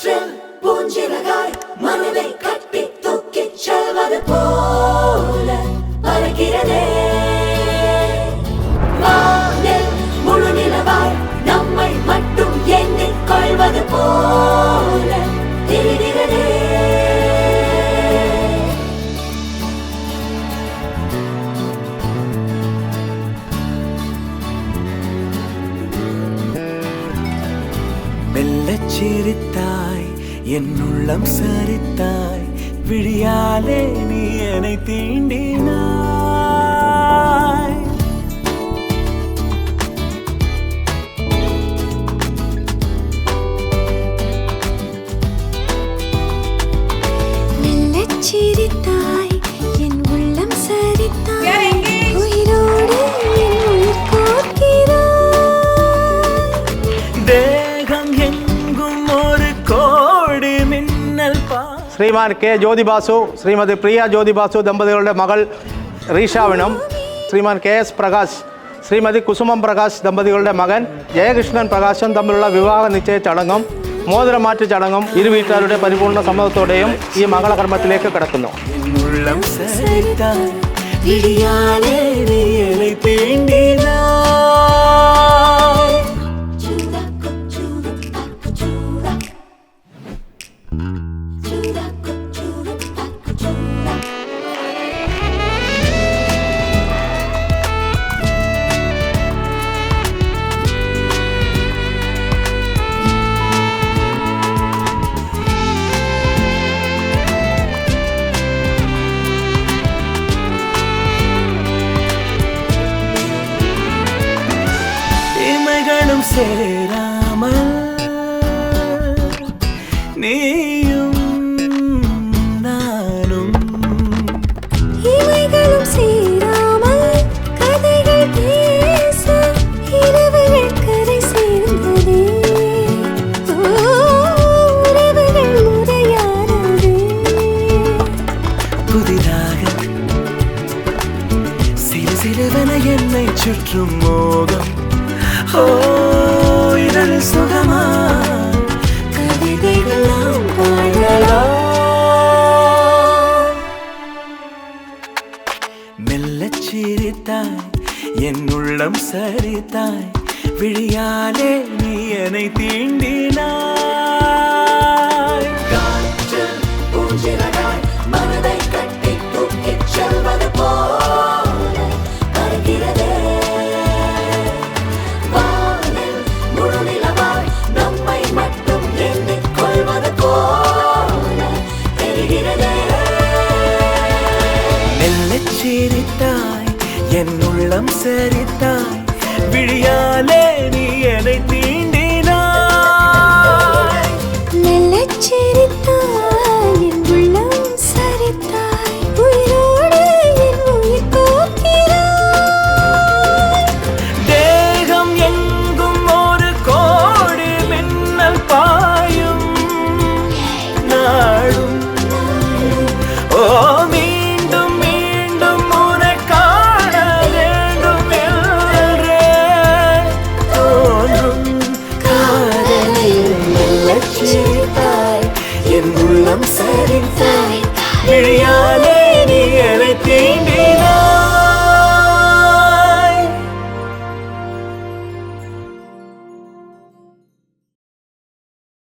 காற்றில் பூஞ்சிறகாய் மனதை கட்டி தூக்கிச் செல்வது போல பறக்கிறதே. வானில் முழு நிலவாய் நம்மை மட்டும் எண்ணிக் கொள்வது போல தெரிகிறதே. மெல்லச் சிரித்தாய் என் உள்ளம் சரித்தாய் விழியாலே நீ என்னை தீண்டினாய். மெல்லச் சிரித்தாய் என் உள்ளம் சரித்தாய் உயிரோடு என் உயிர் கோர்க்கிறாய். ശ്രീമാൻ കെ ജ്യോതി ബാസു ശ്രീമതി പ്രിയ ജ്യോതി ബാസു ദമ്പതികളുടെ മകൾ റീഷാവിനും ശ്രീമാൻ കെ എസ് പ്രകാശ് ശ്രീമതി കുസുമം പ്രകാശ് ദമ്പതികളുടെ മകൻ ജയകൃഷ്ണൻ പ്രകാശും തമ്മിലുള്ള വിവാഹ നിശ്ചയ ചടങ്ങും മോതിരമാറ്റ ചടങ്ങും ഇരു വീട്ടുകാരുടെ പരിപൂർണ സമ്മതത്തോടെയും ഈ മംഗളകർമ്മത്തിലേക്ക് കടക്കുന്നു. சேராமல் நீயும் நானும் இவைகளும் சேராமல் கதைகள் பேச இரவுகள் கரை சேர்ந்ததே. உறவுகள் முறையானதே. புதிதாக சிறு சிறுவன என்னை சுற்றும் மோகம். ஓ இதழ் சுகமா கவிதைகளாம் பாடலாம். மெல்லச் சிரித்தாய் என் உள்ளம் சரித்தாய் விழியாலே நீ என்னை தீ